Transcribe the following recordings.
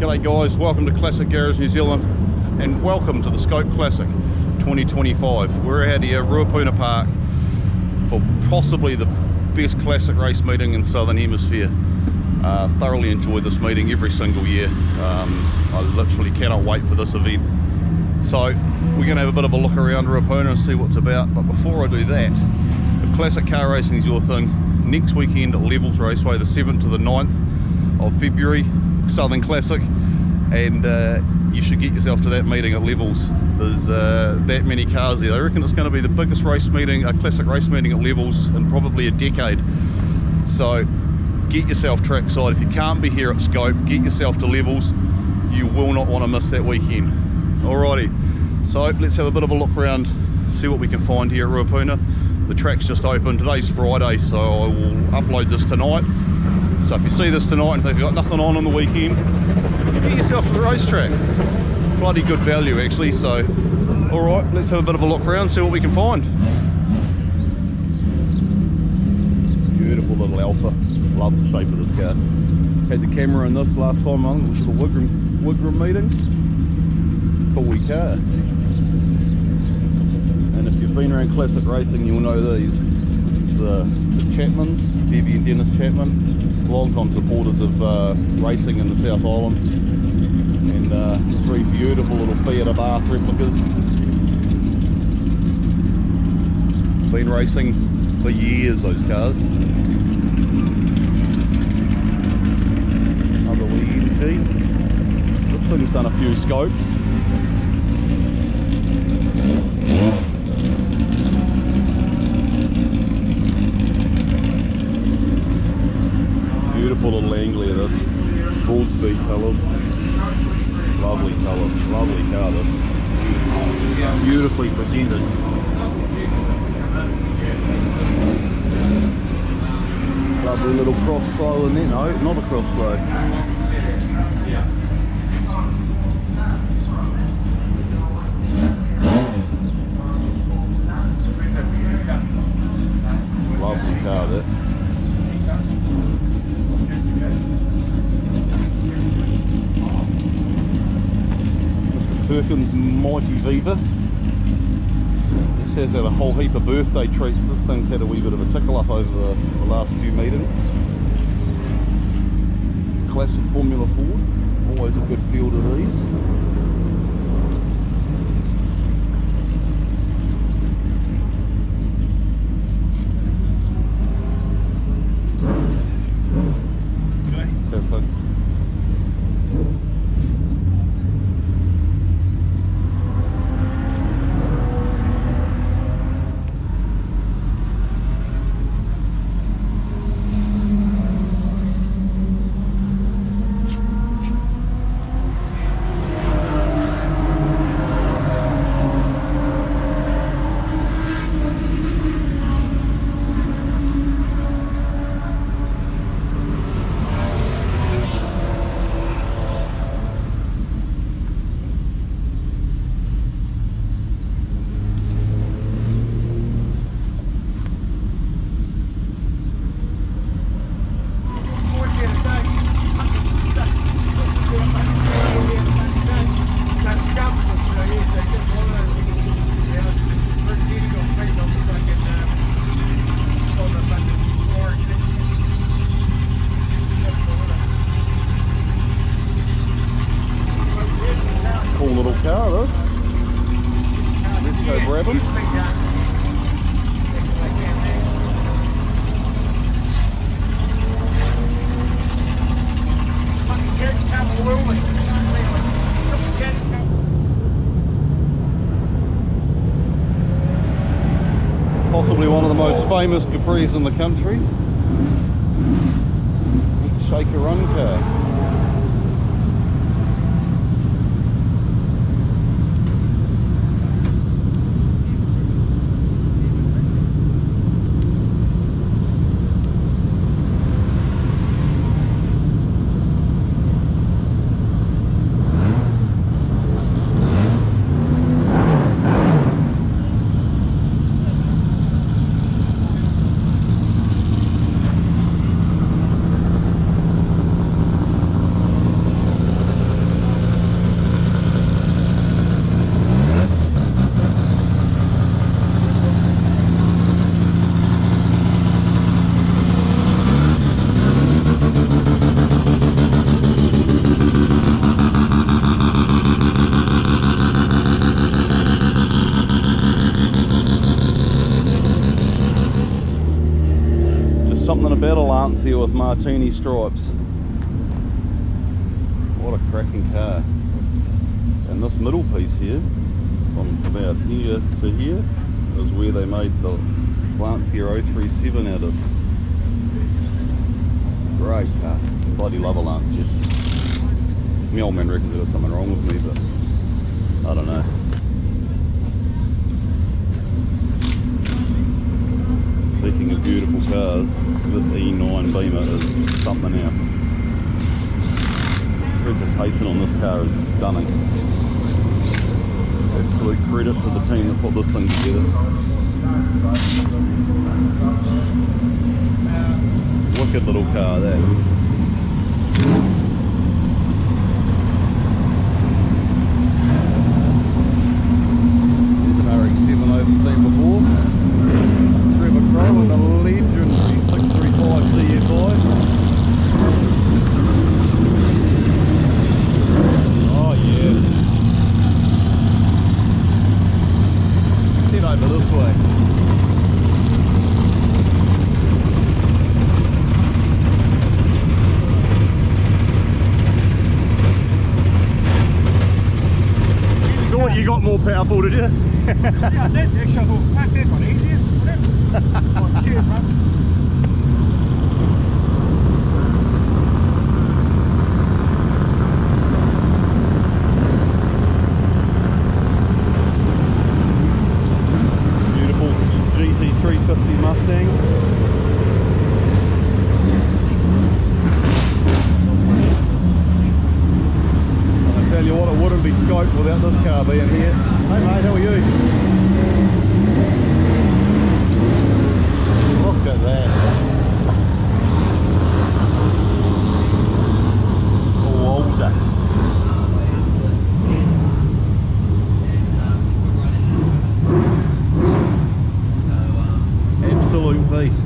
G'day guys, welcome to Classic Garage New Zealand and welcome to the Skope Classic 2025. We're out here at Ruapuna Park for possibly the best classic race meeting in Southern Hemisphere. Thoroughly enjoy this meeting every single year. I literally cannot wait for this event. So we're going to have a bit of a look around Ruapuna and see what's about. But before I do that, if classic car racing is your thing, next weekend at Levels Raceway, the 7th to the 9th of February, Southern Classic, and you should get yourself to that meeting at Levels. There's that many cars there. I reckon it's going to be the biggest race meeting, a classic race meeting at Levels in probably a decade. So get yourself trackside. If you can't be here at Skope, get yourself to Levels. You will not want to miss that weekend. Alrighty, so let's have a bit of a look around, see what we can find here at Ruapuna. The track's just open. Today's Friday, so I will upload this tonight. So if you see this tonight and think you've got nothing on the weekend, get yourself to the racetrack. Bloody good value actually. So alright, let's have a bit of a look around, see what we can find. Beautiful little Alpha. Love the shape of this car. Had the camera in this last time, I think it was at the Wigram meeting. Cool wee car. And if you've been around classic racing, you'll know these. This is the Chapmans, Debbie and Dennis Chapman, long-time supporters of racing in the South Island, and three beautiful little Fiat Abarth replicas. Been racing for years, those cars. Another wee EDT. This thing's done a few scopes. Beautiful little Anglia, this. Broad speed colours. Lovely colour, lovely car this. Beautifully presented. Lovely little cross flow in there. No, not a cross flow. Lovely car there. Perkins Mighty Viva. This has had a whole heap of birthday treats. This thing's had a wee bit of a tickle up over the last few meetings. Classic Formula Ford, always a good field of these. Perfect. Cool little car this. Let's go grab him. Possibly one of the most famous Capris in the country. Shaker run car. something about a Lancia with martini stripes. What a cracking car. And this middle piece here, from about here to here, is where they made the Lancia 037 out of. Great car. Bloody love a Lancia. My old man reckons there's something wrong with me, but I don't know. Speaking of beautiful cars, this E9 Beamer is something else. Presentation on this car is stunning. Absolute credit to the team that put this thing together. Wicked little car that. There's an RX-7 I haven't seen before. And a Legend 635 CFI. Oh yeah. Head over this way. You thought you got more powerful, did you? Yeah, I did. Actually, I thought, pack this one easier. Oh, cheers, man. Beautiful GT350 Mustang. I tell you what, it wouldn't be Skope without this car being here. Hey mate, how are you? Look at that. Wowza. Absolute beast.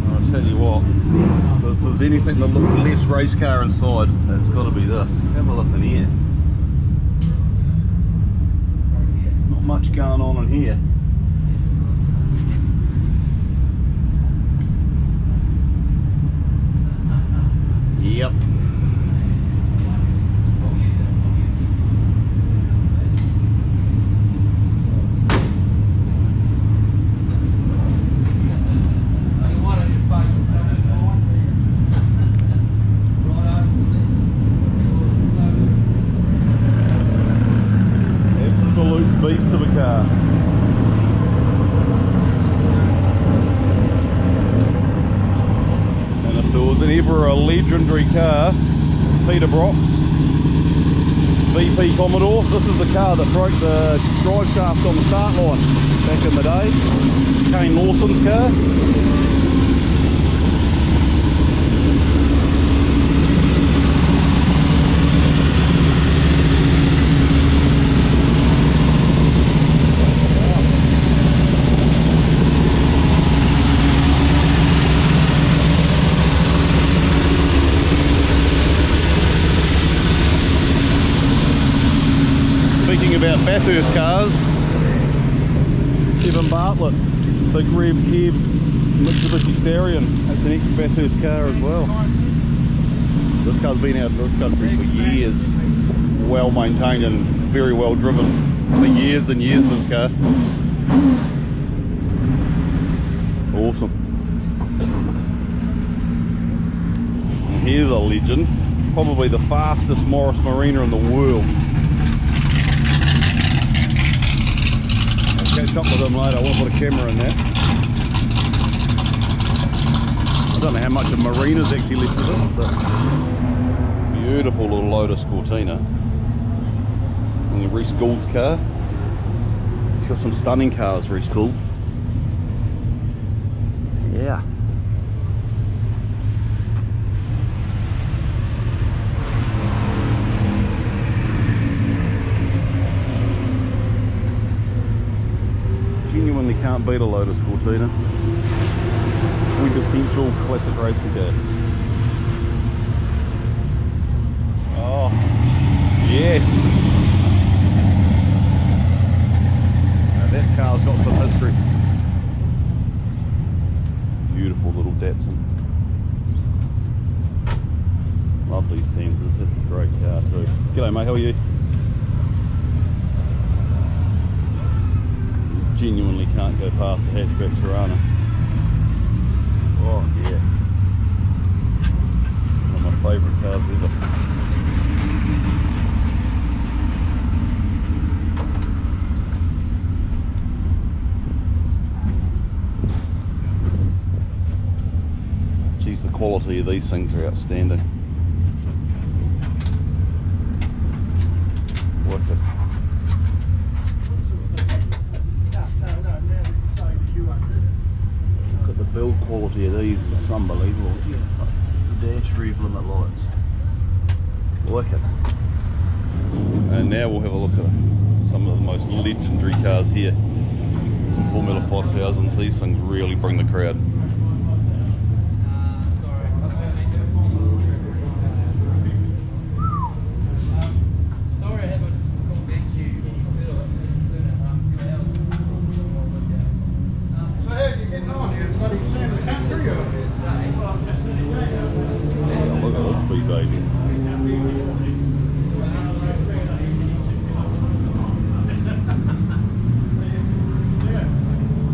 I'll tell you what, if there's anything that looks less race car inside, it's got to be this. Have a look in here. Much going on in here. Yep. Absolute beast of a car. And if there was ever a legendary car, Peter Brock's VP Commodore, this is the car that broke the drive shaft on the start line back in the day. Kane Lawson's car. Speaking about Bathurst cars, Kevin Bartlett, Big Rev Kev's Mitsubishi Starion, that's an ex-Bathurst car as well. This car's been out of this country for years, well maintained and very well driven for years and years, this car. Awesome. And here's a legend, probably the fastest Morris Marina in the world. Catch up with them later. I want to put a camera in there. I don't know how much of Marina's actually left of it, but beautiful little Lotus Cortina. And Reece Gould's car. He's got some stunning cars, Reece Gould. Yeah. Genuinely can't beat a Lotus Cortina. Quintessential classic racing car. Oh, yes. Now that car's got Davidson. Love these Stanzas, that's a great car too. G'day mate, how are you? Genuinely can't go past the hatchback Tirana. Oh yeah. One of my favourite cars ever. Geez, the quality of these things are outstanding. Wicked. Look at the build quality of these, it's unbelievable. The dash rev limit lights. Wicked. And now we'll have a look at some of the most legendary cars here. Some Formula 5000s, these things really bring the crowd. Look at this big baby.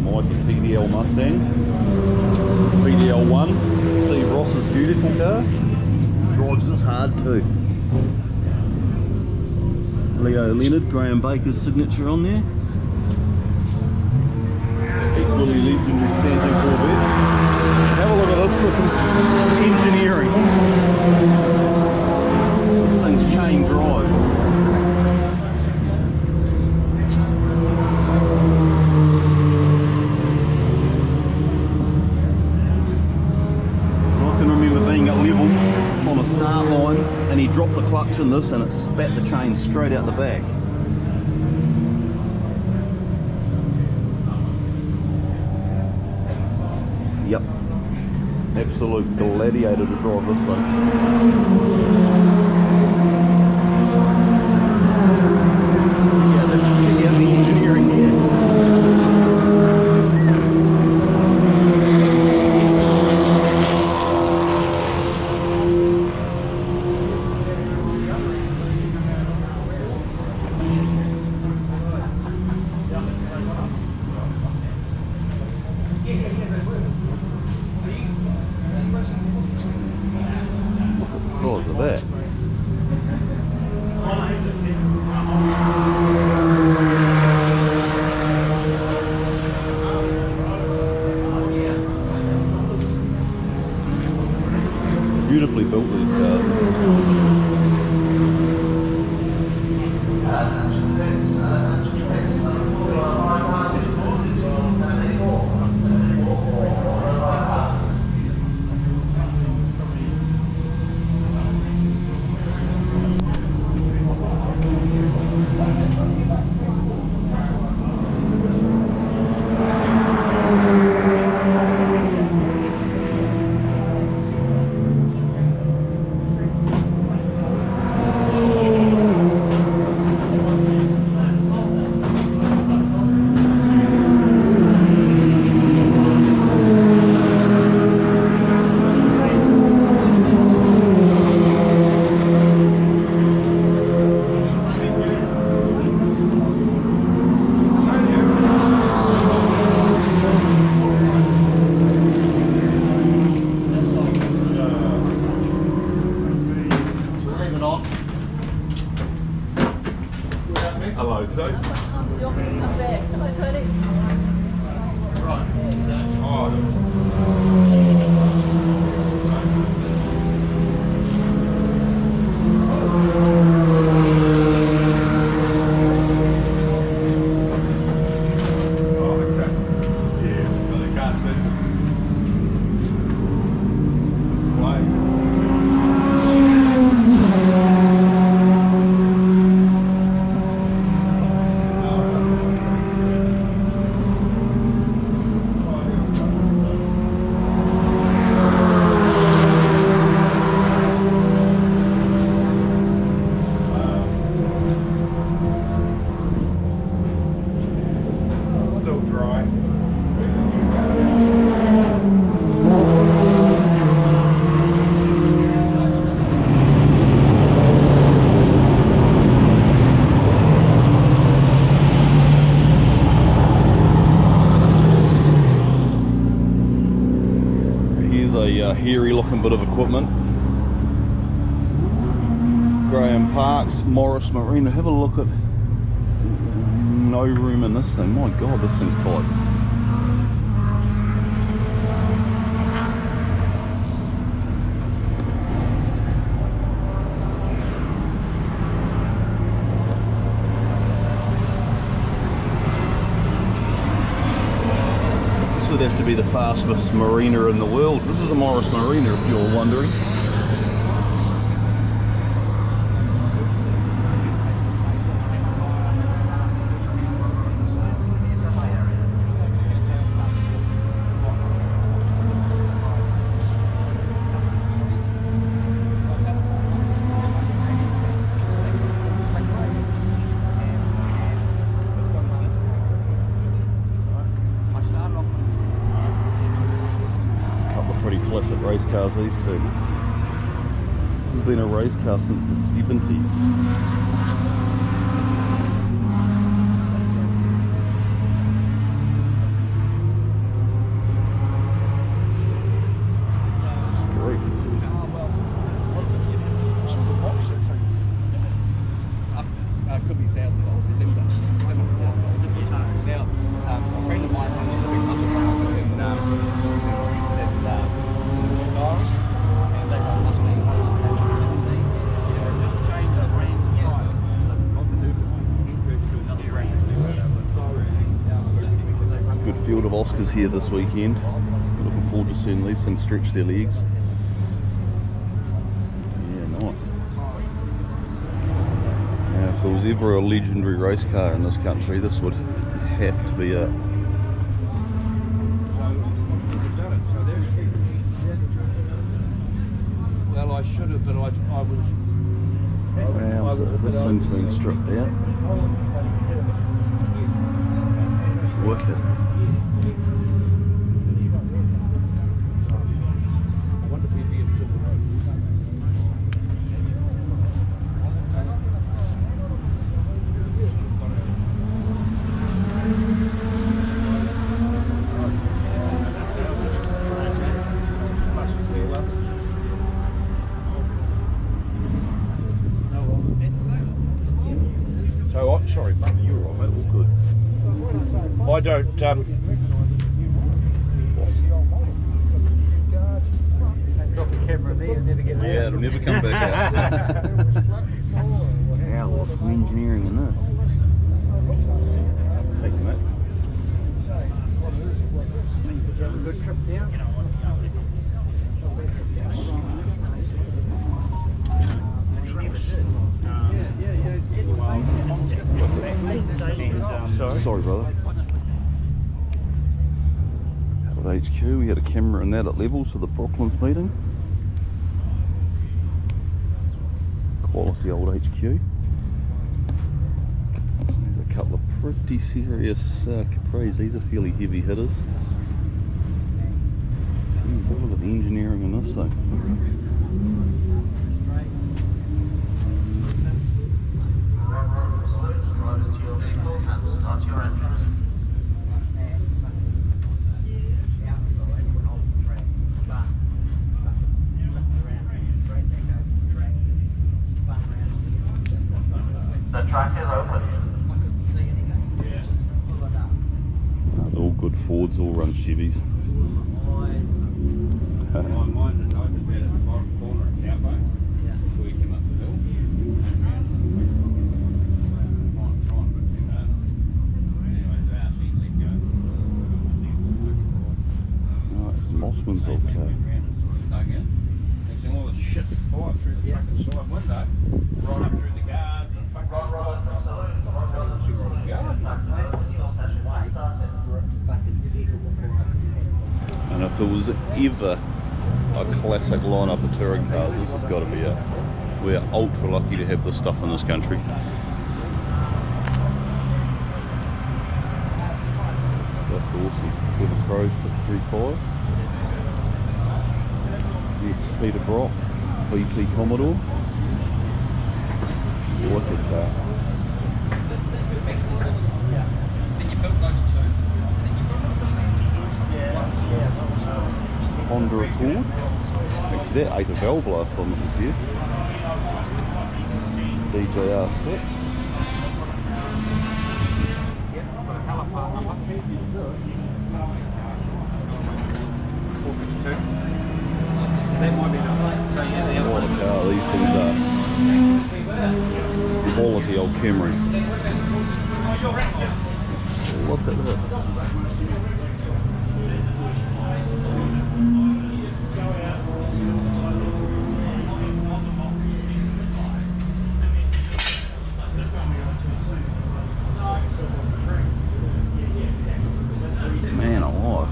Mighty PDL Mustang. PDL 1. Steve Ross's beautiful car. Drives this hard too. Leo Leonard, Graham Baker's signature on there. Equally legendary Stanton Corvette. Have a look at this for some engineering. This thing's chain drive. I can remember being at levels on a start line and he dropped the clutch in this and it spat the chain straight out the back. Yep, absolute gladiator to drive this thing. Check out the engineering here. Size of that. Beautifully built these cars. Hello, so. Do you want me to come back? Can I turn it? Right. Oh. hairy looking bit of equipment. Graham Parks, Morris Marina. Have a look at, no room in this thing. My god, this thing's tight. This would have to be the fastest marina in the world. This is a Morris Marina, if you're wondering. Pretty classic race cars, these two. This has been a race car since the 70s. Could be $1,000. Now, a friend of mine has a big muscle house in and they run Mustang. Just change the brand tires. Another brand. Good field of Oscars here this weekend. Looking forward to seeing these things stretch their legs. Yeah, nice. Now, if there was ever a legendary race car in this country, this would have to be it. Well, I should have, but I was. Wow, so this thing's been stripped out. Wicked. I wonder if we'd be able to. So, sorry, mate, you're all right, all good. I don't, Drop the camera there and never get it Yeah, it'll never come back out. Wow, what's some engineering in this? Thank you, mate. Did you have a good trip down? Sorry, brother. At HQ, we had a camera in that at levels for the Brooklands meeting. Quality old HQ. There's a couple of pretty serious Capris. These are fairly heavy hitters. Jeez, look at the engineering in this thing. The track is open. Those all good Fords, all run Chevys. Nice, Mossman's okay. And if there was ever a classic lineup of touring cars, this has got to be it. We're ultra lucky to have this stuff in this country. That's awesome. Trevor Crowe 635. Next Peter Brock, VT Commodore. Wicked car. Honda Accord. that ate a valve last time it was here. DJR6. What a car these things are. Quality old Camry. Look at this. Man alive.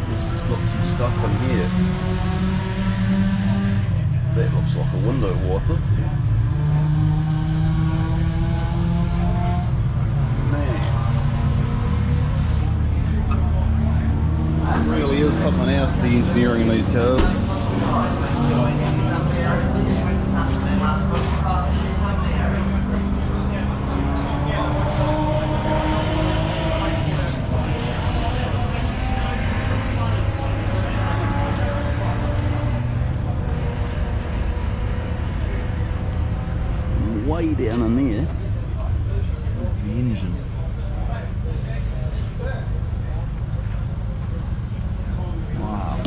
This has got some stuff in here. That looks like a window wiper. Man. It really is something else, the engineering in these cars. Way down in there is the engine. Wow.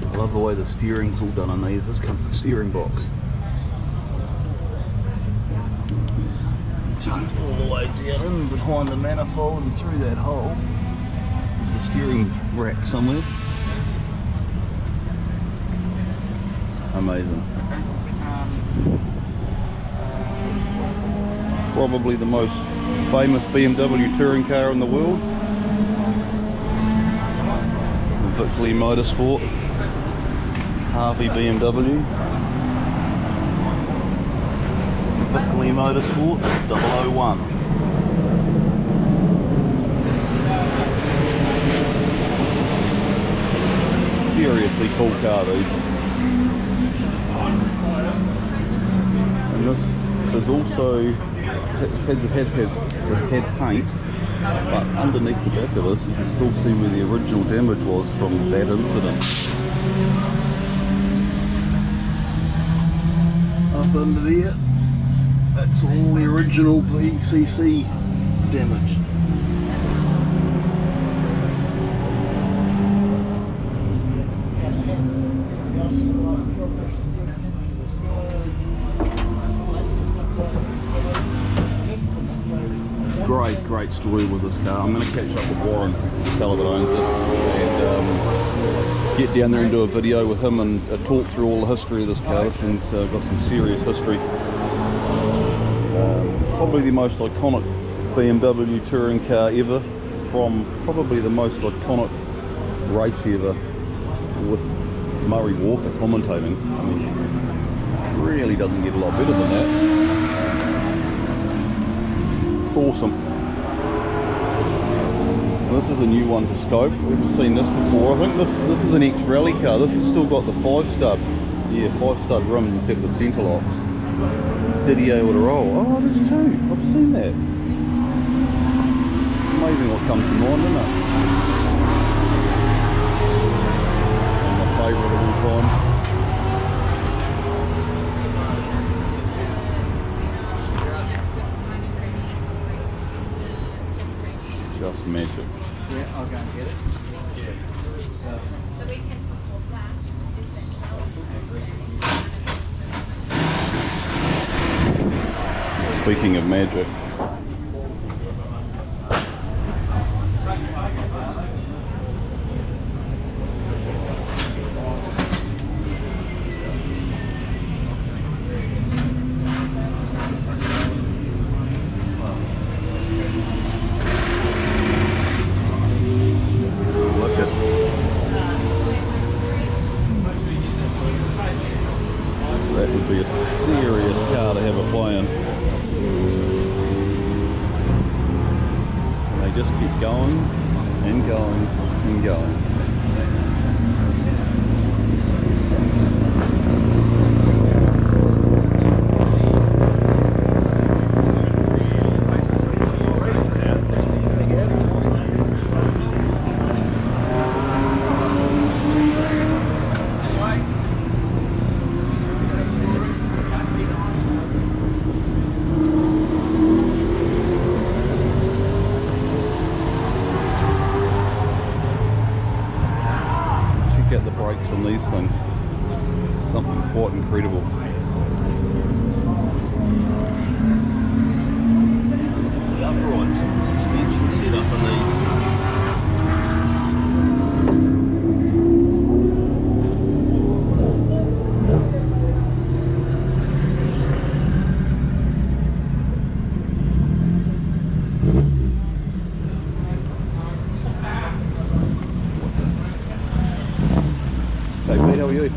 I love the way the steering's all done on these. This comes with the steering box. Tucked all the way down in behind the manifold and through that hole. There's a steering rack somewhere. Amazing. Probably the most famous BMW touring car in the world. Vickley Motorsport. Harvey BMW. Vickley Motorsport 001. Seriously cool car these. And this is also, has had paint, but underneath the back of this you can still see where the original damage was from that incident. Up under there. That's all the original BCC damage. Great story with this car. I'm going to catch up with Warren, the fellow that owns this, and get down there and do a video with him and talk through all the history of this car. This thing's got some serious history. Probably the most iconic BMW touring car ever, from probably the most iconic race ever, with Murray Walker commentating. I mean, really doesn't get a lot better than that. Awesome. This is a new one to Skope. We haven't seen this before. I think this is an ex-rally car. This has still got the 5-stud. Yeah, 5-stud rims instead of the centre locks. Didier with a roll. Oh, there's two. I've seen that. It's amazing what comes to mind, isn't it? My favourite of all time. Just magic. Yeah, I'll go and get it. Speaking of magic, look at that would be a serious car to have a play in. Just keep going and going and going. in these things. Something quite incredible. The uprights and the suspension set up in these. Hey Pete, how are you?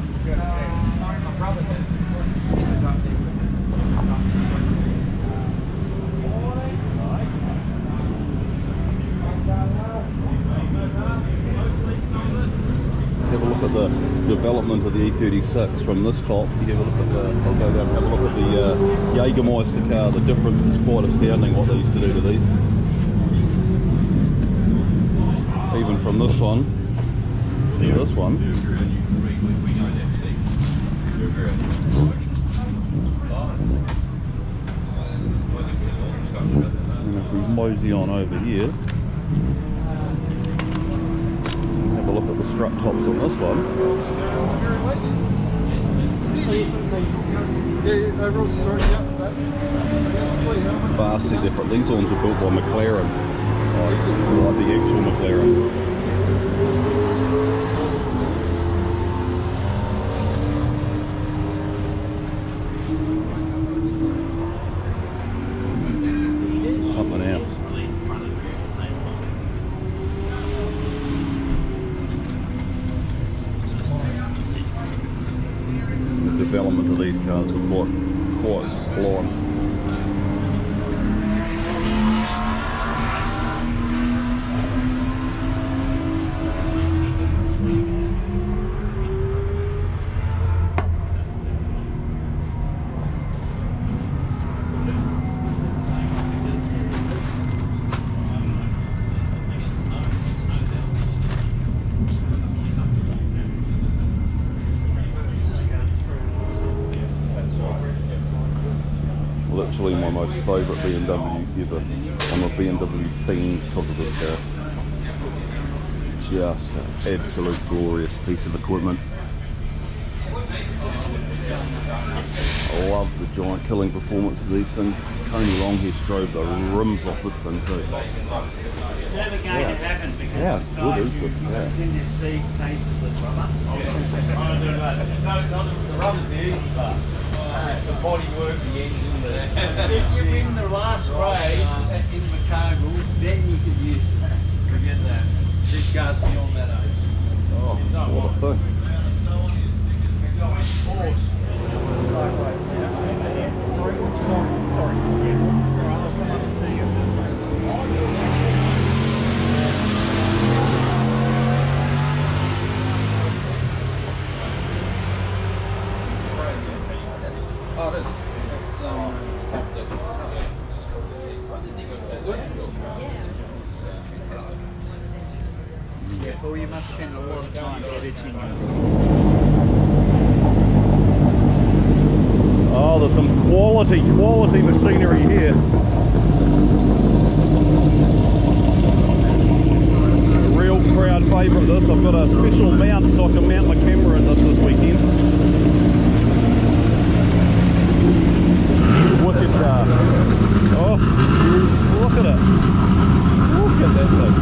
Have a look at the development of the E36 from this top. You have a look at the, I'll go down and have a look at the Jägermeister car. The difference is quite astounding what they used to do to these. Even from this one to this one. And if we mosey on over here, have a look at the strut tops on this one. Vastly different. These ones were built by McLaren, like the actual McLaren. Something else. The development of these cars are quite sublime. Literally my most favourite BMW ever. I'm a BMW fiend because of this car. Just an absolute glorious piece of equipment. I love the giant killing performance of these things. Tony Longhurst drove the rims off this thing too. It's never going to happen because How good is this car? it's in this seed case of the rubber. The rubber's the easy part. The body work, the engine. If you win the last race in Chicago, then you can use that. Forget that. This car's beyond that age. Oh, what a thing. Sorry. Oh, it is. It's Yeah, well, you must spend a lot of time editing it. Oh, there's some quality machinery here. A real crowd favourite this. I've got a special mount so I can mount my camera in this weekend. Wicked car. Oh, look at it. Look at that thing.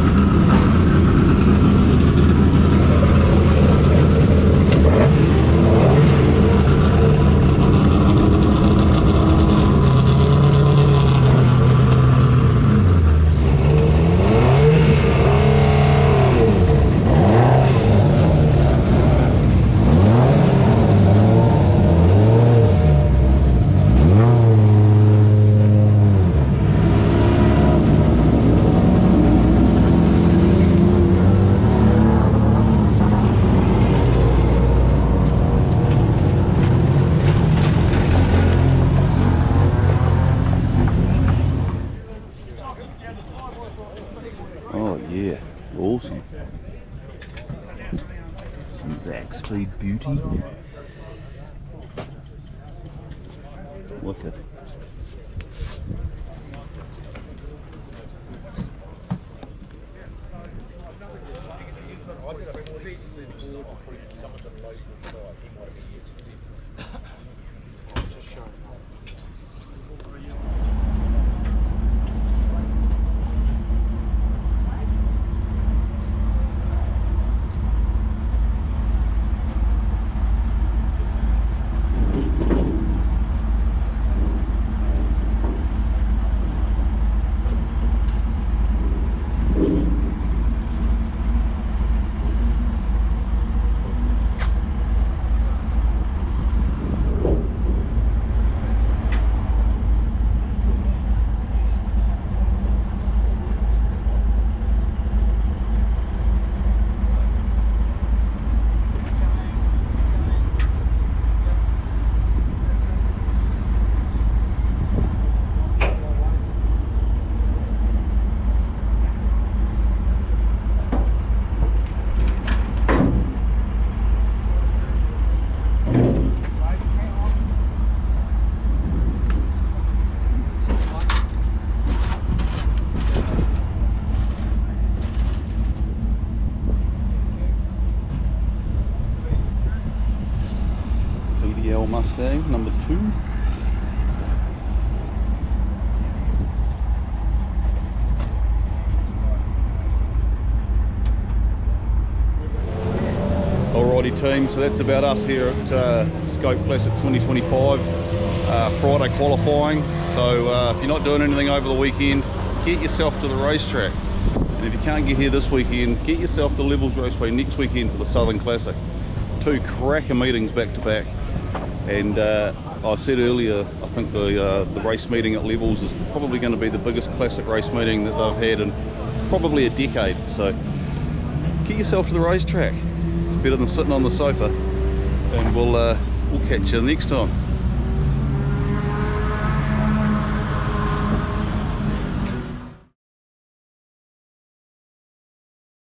Oh yeah, awesome. Some Zack Speed Beauty. Look at it. Mustang number 2. Alrighty team, so that's about us here at Skope Classic 2025, Friday qualifying. So if you're not doing anything over the weekend, get yourself to the racetrack. And if you can't get here this weekend, get yourself to Levels Raceway next weekend for the Southern Classic. 2 cracker meetings back to back. And I said earlier, I think the race meeting at Levels is probably going to be the biggest classic race meeting that they've had in probably a decade. So get yourself to the racetrack. It's better than sitting on the sofa, and we'll catch you next time.